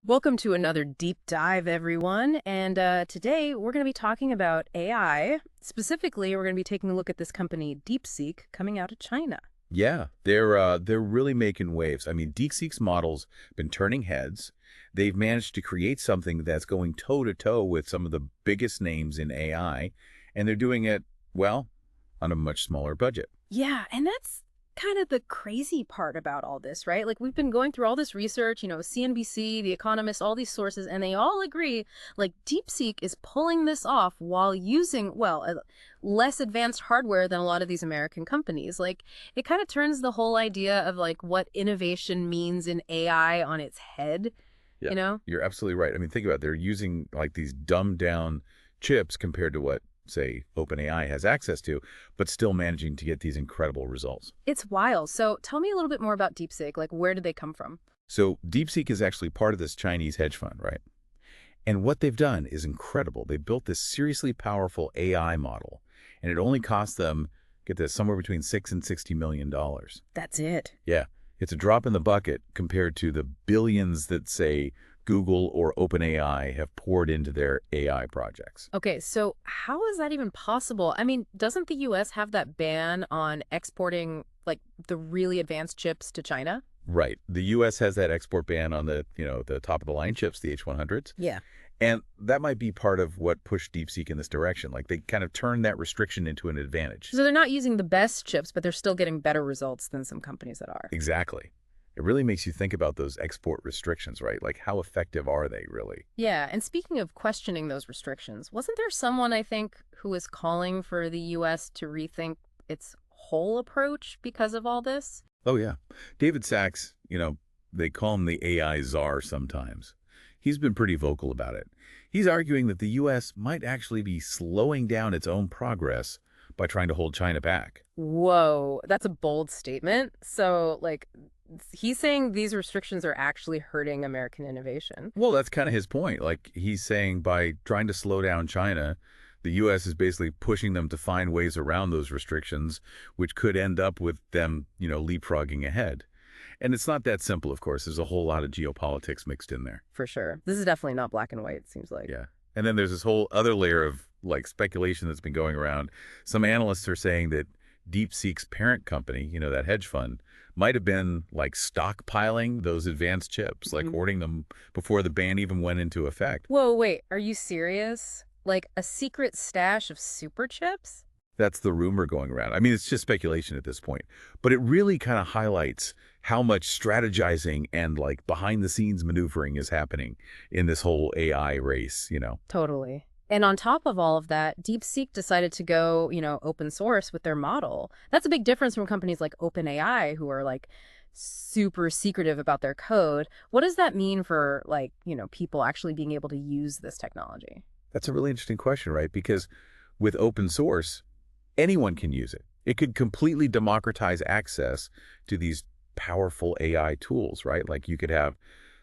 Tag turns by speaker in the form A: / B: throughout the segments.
A: Welcome to another deep dive, everyone. And today we're going to be talking about AI. Specifically, we're going to be taking a look at this company, DeepSeek, coming out of China.
B: Yeah, they're really making waves. I mean, DeepSeek's models been turning heads. They've managed to create something that's going toe to toe with some of the biggest names in AI, and they're doing it, well, on a much smaller budget.
A: Yeah, and that's kind of the crazy part about all this, right? Like, we've been going through all this research, CNBC, The Economist, all these sources, and they all agree, like, DeepSeek is pulling this off while using, well, less advanced hardware than a lot of these American companies. Like, it kind of turns the whole idea of, like, what innovation means in AI on its head,
B: Yeah,
A: you know?
B: you're absolutely right. I mean, think about it. They're using like these dumbed down chips compared to what, say, OpenAI has access to, but still managing to get these incredible results.
A: It's wild. So tell me a little bit more about DeepSeek. Like, where did they come from?
B: So DeepSeek is actually part of this Chinese hedge fund, right? And what they've done is incredible. They built this seriously powerful AI model, and it only cost them, get this, somewhere between $6 and $60 million.
A: That's it.
B: Yeah, it's a drop in the bucket compared to the billions that, say, Google or OpenAI have poured into their AI projects.
A: Okay, so how is that even possible? I mean, doesn't the US have that ban on exporting, like, the really advanced chips to China?
B: Right. The U.S. has that export ban on the top of the line chips, the H100s.
A: Yeah.
B: And that might be part of what pushed DeepSeek in this direction. Like, they kind of turned that restriction into an advantage.
A: So they're not using the best chips, but they're still getting better results than some companies that are.
B: Exactly. It really makes you think about those export restrictions, right? Like, how effective are they really?
A: Yeah, and speaking of questioning those restrictions, wasn't there someone, I think, who was calling for the US to rethink its whole approach because of all this?
B: Oh, yeah. David Sachs, they call him the AI czar sometimes. He's been pretty vocal about it. He's arguing that the U.S. might actually be slowing down its own progress by trying to hold China back.
A: Whoa, that's a bold statement. So, like, he's saying these restrictions are actually hurting American innovation.
B: Well, that's kind of his point. Like, he's saying by trying to slow down China, the U.S. is basically pushing them to find ways around those restrictions, which could end up with them, leapfrogging ahead. And it's not that simple, of course. There's a whole lot of geopolitics mixed in there.
A: For sure. This is definitely not black and white, it seems like.
B: Yeah. And then there's this whole other layer of, like, speculation that's been going around. Some analysts are saying that DeepSeek's parent company, that hedge fund, might have been, like, stockpiling those advanced chips, like hoarding them before the ban even went into effect.
A: Whoa, wait, are you serious? Like a secret stash of super chips?
B: That's the rumor going around. I mean, it's just speculation at this point. But it really kind of highlights how much strategizing and, like, behind-the-scenes maneuvering is happening in this whole AI race.
A: Totally. And on top of all of that, DeepSeek decided to go, open source with their model. That's a big difference from companies like OpenAI, who are, like, super secretive about their code. What does that mean for, like, people actually being able to use this technology?
B: That's a really interesting question, right? Because with open source, anyone can use it. It could completely democratize access to these powerful AI tools, right? Like, you could have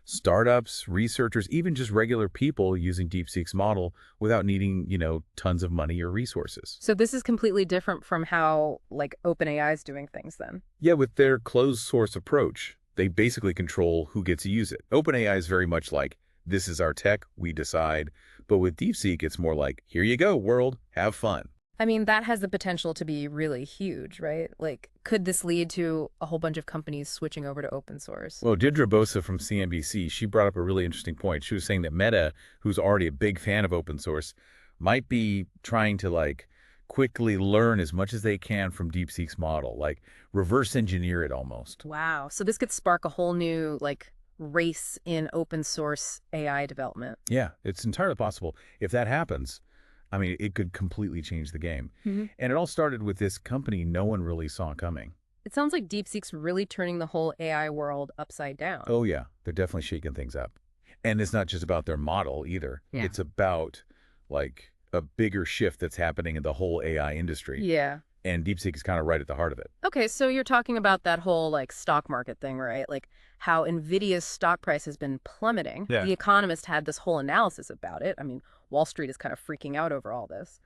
B: startups, researchers, even just regular people using DeepSeek's model without needing, tons of money or resources.
A: So this is completely different from how, like, OpenAI is doing things then.
B: Yeah, with their closed source approach, they basically control who gets to use it. OpenAI is very much like, this is our tech, we decide. But with DeepSeek, it's more like, here you go, world, have fun.
A: I mean, that has the potential to be really huge, right? Like, could this lead to a whole bunch of companies switching over to open source?
B: Well, Deirdre Bosa from CNBC, she brought up a really interesting point. She was saying that Meta, who's already a big fan of open source, might be trying to, like, quickly learn as much as they can from DeepSeek's model, like reverse engineer it almost.
A: Wow. So this could spark a whole new, like, race in open source AI development.
B: Yeah, it's entirely possible. If that happens, I mean, it could completely change the game. And it all started with this company no one really saw coming.
A: It sounds like DeepSeek's really turning the whole AI world upside down.
B: Oh, yeah. They're definitely shaking things up. And it's not just about their model either.
A: Yeah.
B: It's about, like, a bigger shift that's happening in the whole AI industry.
A: Yeah.
B: And DeepSeek is kind of right at the heart of it.
A: Okay, so you're talking about that whole, like, stock market thing, right? Like, how NVIDIA's stock price has been plummeting.
B: Yeah.
A: The Economist had this whole analysis about it. I mean, Wall Street is kind of freaking out over all this.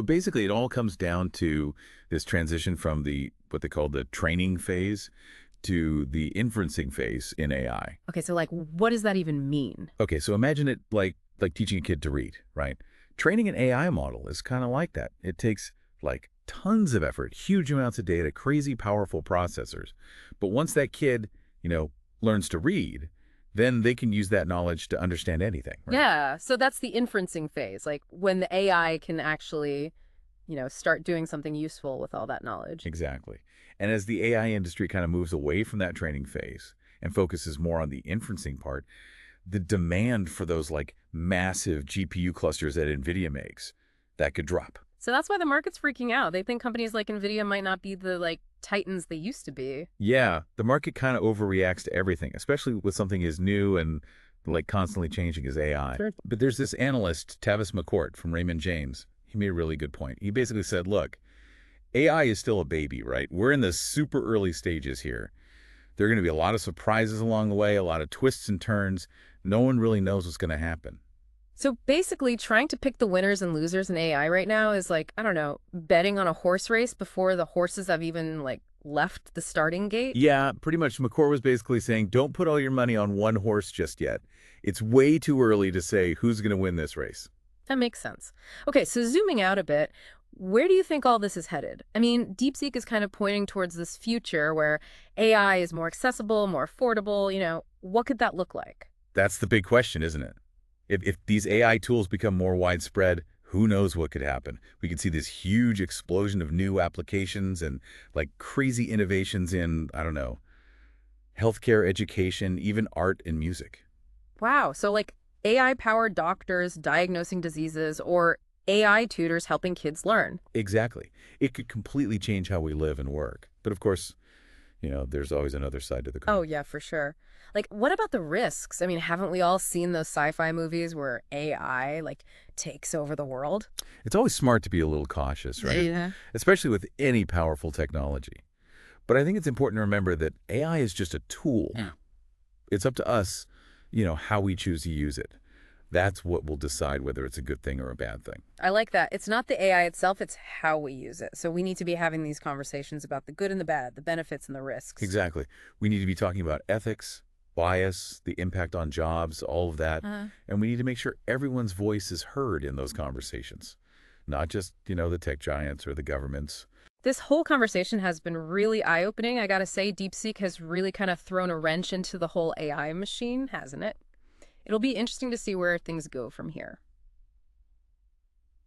B: Basically, it all comes down to this transition from what they call the training phase to the inferencing phase in AI.
A: Okay, so like, what does that even mean?
B: Okay, so imagine it like teaching a kid to read, right? Training an AI model is kind of like that. It takes like tons of effort, huge amounts of data, crazy powerful processors. But once that kid, learns to read, then they can use that knowledge to understand anything, right?
A: Yeah, so that's the inferencing phase, like when the AI can actually, start doing something useful with all that knowledge.
B: Exactly. And as the AI industry kind of moves away from that training phase and focuses more on the inferencing part, the demand for those like massive GPU clusters that NVIDIA makes, that could drop.
A: So that's why the market's freaking out. They think companies like Nvidia might not be the like titans they used to be.
B: Yeah, the market kind of overreacts to everything, especially with something as new and like constantly changing as AI.
A: Sure.
B: But there's this analyst, Tavis McCourt from Raymond James. He made a really good point. He basically said, look, AI is still a baby, right? We're in the super early stages here. There are going to be a lot of surprises along the way, a lot of twists and turns. No one really knows what's going to happen.
A: So basically, trying to pick the winners and losers in AI right now is like, I don't know, betting on a horse race before the horses have even like left the starting gate.
B: Yeah, pretty much. McCourt was basically saying, don't put all your money on one horse just yet. It's way too early to say who's going to win this race.
A: That makes sense. Okay, so zooming out a bit, where do you think all this is headed? I mean, DeepSeek is kind of pointing towards this future where AI is more accessible, more affordable. What could that look like?
B: That's the big question, isn't it? If these AI tools become more widespread, who knows what could happen? We could see this huge explosion of new applications and like crazy innovations in, I don't know, healthcare, education, even art and music.
A: Wow, so like AI-powered doctors diagnosing diseases or AI tutors helping kids learn.
B: Exactly. It could completely change how we live and work. But of course, there's always another side to the
A: Oh,
B: coin.
A: yeah, for sure. Like, what about the risks? I mean, haven't we all seen those sci-fi movies where AI, like, takes over the world?
B: It's always smart to be a little cautious, right?
A: Yeah.
B: Especially with any powerful technology. But I think it's important to remember that AI is just a tool.
A: Yeah.
B: It's up to us, how we choose to use it. That's what will decide whether it's a good thing or a bad thing.
A: I like that. It's not the AI itself, it's how we use it. So we need to be having these conversations about the good and the bad, the benefits and the risks.
B: Exactly. We need to be talking about ethics, bias, the impact on jobs, all of that. And we need to make sure everyone's voice is heard in those conversations, not just, the tech giants or the governments.
A: This whole conversation has been really eye-opening. I gotta say, DeepSeek has really kind of thrown a wrench into the whole AI machine, hasn't it? It'll be interesting to see where things go from here.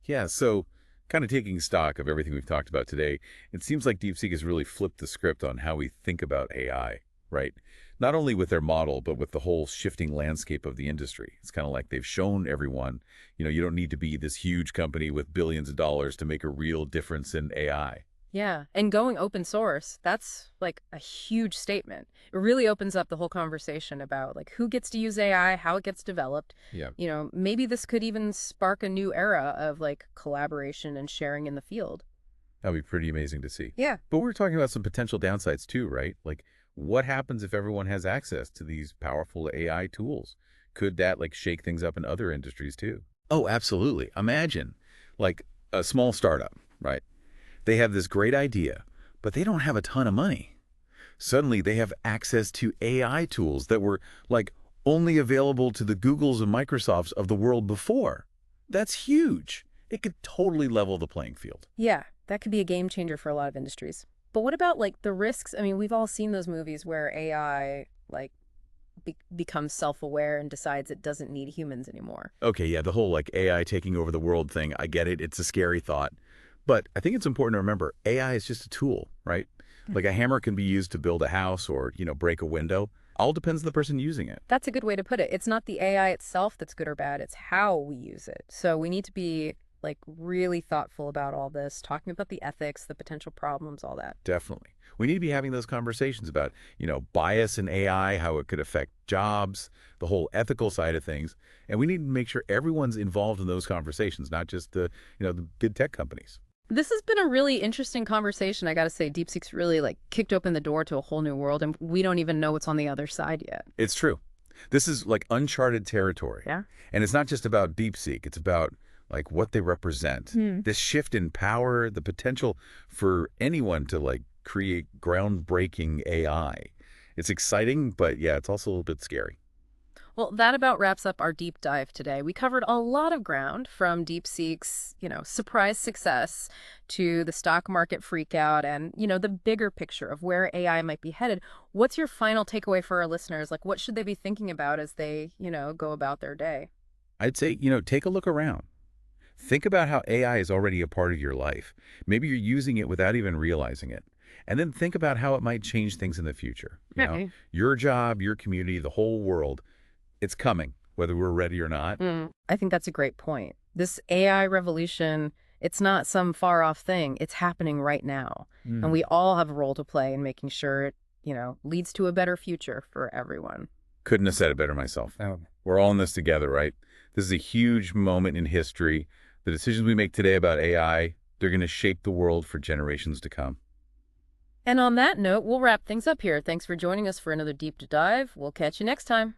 B: Yeah, so kind of taking stock of everything we've talked about today, it seems like DeepSeek has really flipped the script on how we think about AI, right? Not only with their model, but with the whole shifting landscape of the industry. It's kind of like they've shown everyone, you don't need to be this huge company with billions of dollars to make a real difference in AI.
A: Yeah, and going open source, that's like a huge statement. It really opens up the whole conversation about like who gets to use AI, how it gets developed.
B: Yeah.
A: Maybe this could even spark a new era of like collaboration and sharing in the field.
B: That'd be pretty amazing to see.
A: Yeah.
B: But we're talking about some potential downsides too, right? Like what happens if everyone has access to these powerful AI tools? Could that like shake things up in other industries too? Oh, absolutely. Imagine like a small startup, right? They have this great idea, but they don't have a ton of money. Suddenly they have access to AI tools that were like only available to the Googles and Microsofts of the world before. That's huge. It could totally level the playing field.
A: Yeah, that could be a game changer for a lot of industries. But what about like the risks? I mean, we've all seen those movies where AI like becomes self-aware and decides it doesn't need humans anymore.
B: Okay, yeah, the whole like AI taking over the world thing, I get it. It's a scary thought. But I think it's important to remember AI is just a tool, right? Like a hammer can be used to build a house or, break a window. All depends on the person using it.
A: That's a good way to put it. It's not the AI itself that's good or bad, it's how we use it. So we need to be like really thoughtful about all this, talking about the ethics, the potential problems, all that.
B: Definitely. We need to be having those conversations about, bias in AI, how it could affect jobs, the whole ethical side of things. And we need to make sure everyone's involved in those conversations, not just the big tech companies.
A: This has been a really interesting conversation. I got to say, DeepSeek's really like kicked open the door to a whole new world, and we don't even know what's on the other side yet.
B: It's true. This is like uncharted territory.
A: Yeah.
B: And it's not just about DeepSeek. It's about like what they represent.
A: Hmm.
B: This shift in power, the potential for anyone to like create groundbreaking AI. It's exciting, but yeah, it's also a little bit scary.
A: Well, that about wraps up our deep dive today. We covered a lot of ground from DeepSeek's, surprise success to the stock market freakout and, the bigger picture of where AI might be headed. What's your final takeaway for our listeners? Like, what should they be thinking about as they, go about their day?
B: I'd say, take a look around. Think about how AI is already a part of your life. Maybe you're using it without even realizing it. And then think about how it might change things in the future.
A: Okay.
B: Your job, your community, the whole world. It's coming, whether we're ready or not.
A: I think that's a great point. This AI revolution, it's not some far off thing. It's happening right now. And we
B: Mm.
A: all have a role to play in making sure it, leads to a better future for everyone.
B: Couldn't have said it better myself.
A: Oh.
B: We're all in this together, right? This is a huge moment in history. The decisions we make today about AI, they're going to shape the world for generations to come.
A: And on that note, we'll wrap things up here. Thanks for joining us for another deep dive. We'll catch you next time.